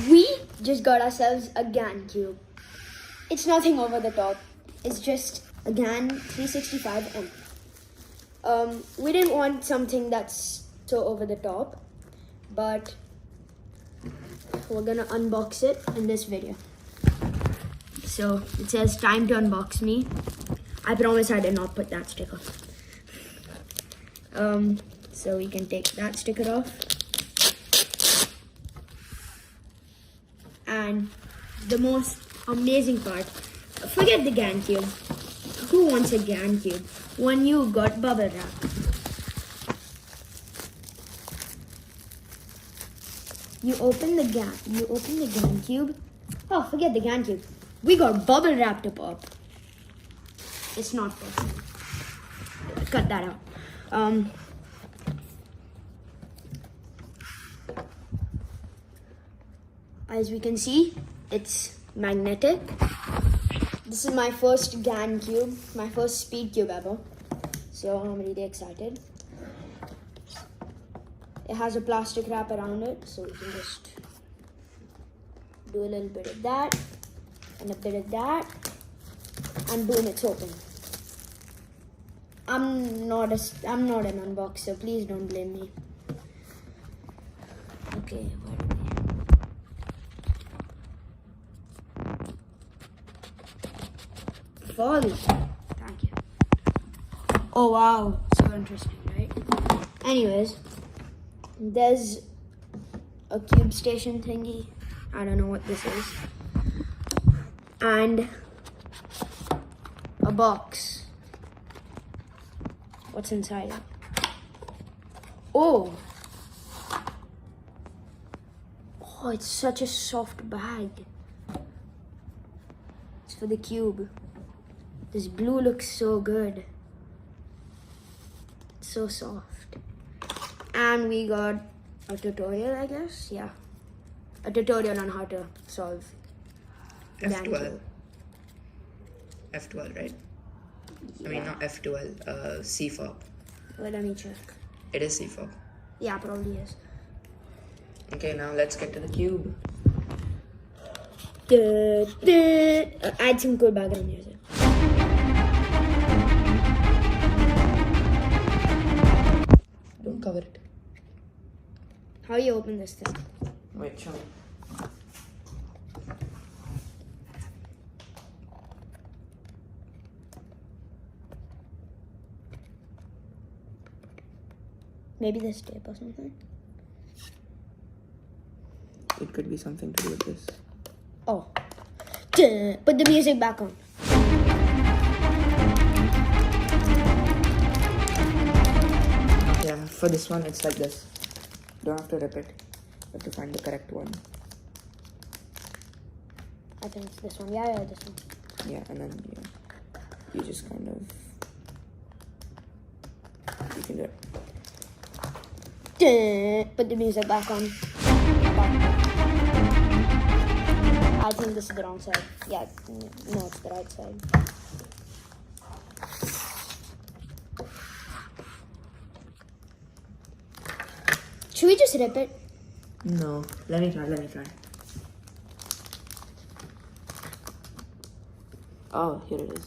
We just got ourselves a GAN cube. It's nothing over the top. It's just a GAN 365M. We didn't want something that's so over the top, but we're gonna unbox it in this video. So it says time to unbox me. I promise I did not put that sticker. So we can take that sticker off. And the most amazing part, forget the GAN cube. Who wants a GAN cube when you got bubble wrap? You open the GAN cube. Oh, forget the GAN cube. We got bubble wrap to pop. It's not possible. Cut that out. As we can see, it's magnetic. This is my first GAN cube, my first speed cube ever. So I'm really excited. It has a plastic wrap around it, so we can just do a little bit of that and a bit of that, and boom, it's open. I'm not an unboxer, please don't blame me. Okay, where are we? Folly. Thank you. Oh wow, so interesting, right? Anyways, there's a cube station thingy. I don't know what this is. And a box. What's inside it? Oh, it's such a soft bag. It's for the cube. This blue looks so good. It's so soft. And we got a tutorial, I guess. Yeah. A tutorial on how to solve F12. F12, right? Yeah. I mean, not F12, C4. Well, let me check. It is C4. Yeah, probably is. Okay, now let's get to the cube. Add some cool background music. Don't cover it. How do you open this thing? Wait, show me. Maybe this tape or something. It could be something to do with this. Oh. Put the music back on. Yeah, for this one, it's like this. Don't have to rip it. You have to find the correct one. I think it's this one. Yeah, this one. Yeah, and then you just kind of, you can do it. Put the music back on. I think this is the wrong side. Yeah, no, it's the right side. Should we just rip it? No, let me try. Oh, here it is.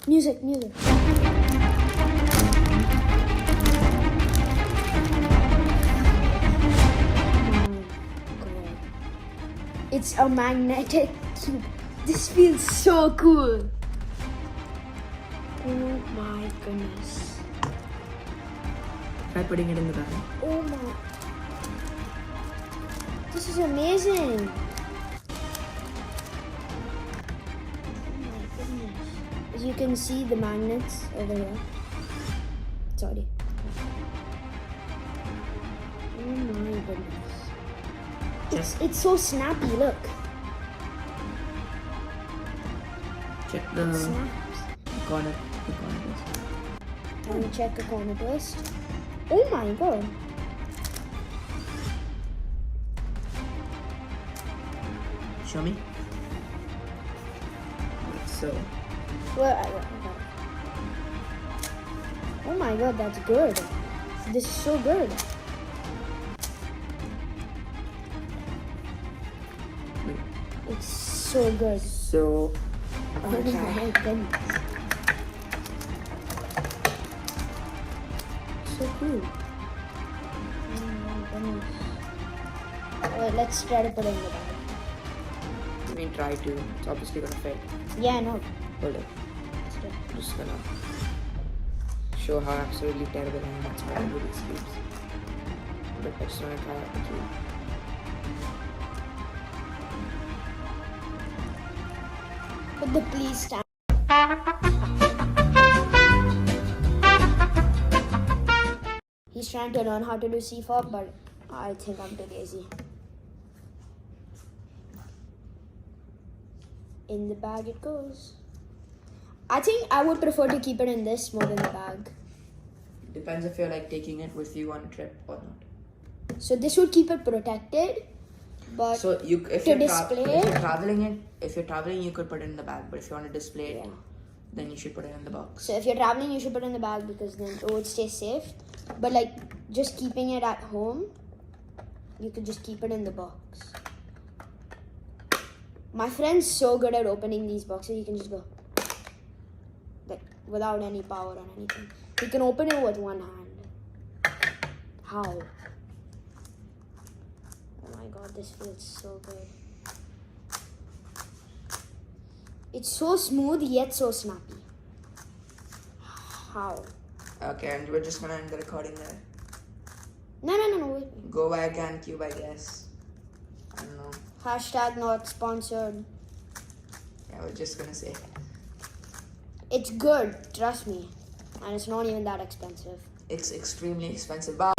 Music. It's a magnetic cube. This feels so cool. Oh my goodness. Try putting it in the bag. Oh my. This is amazing. Oh my goodness. As you can see, the magnets over here. Sorry. Oh my goodness. It's so snappy, look. Check the Snaps. corner. Let me check the corner twist. Oh my god. Show me. So. Oh my god, that's good. This is so good. It's so good. So, Oh my goodness. So cool. Oh my goodness. Well, let's try to put it in the bag. I mean, try to. It's obviously gonna fail. Yeah, no. Hold it. Let's do it. I'm just gonna show how absolutely terrible I am at spelling with these sleeves. But I just wanna try out with you. Put the please stamp. He's trying to learn how to do C4, but I think I'm too lazy. In the bag it goes. I think I would prefer to keep it in this more than the bag. Depends if you're like taking it with you on a trip or not. So this would keep it protected, but So you, if to you're display if you're it? traveling, you could put it in the bag. But if you want to display it, Yeah. then you should put it in the box. So if you're traveling, you should put it in the bag because then it would stay safe. But like just keeping it at home, you could just keep it in the box. My friend's so good at opening these boxes. He can just go like without any power or anything. He can open it with one hand. How? Oh my god, this feels so good. It's so smooth yet so snappy. How? Okay, and we're just gonna end the recording there. No, wait. Go buy a GameCube, I guess. I don't know. Hashtag not sponsored. Yeah, we're just gonna say. It's good, trust me. And it's not even that expensive. It's extremely expensive. Bye.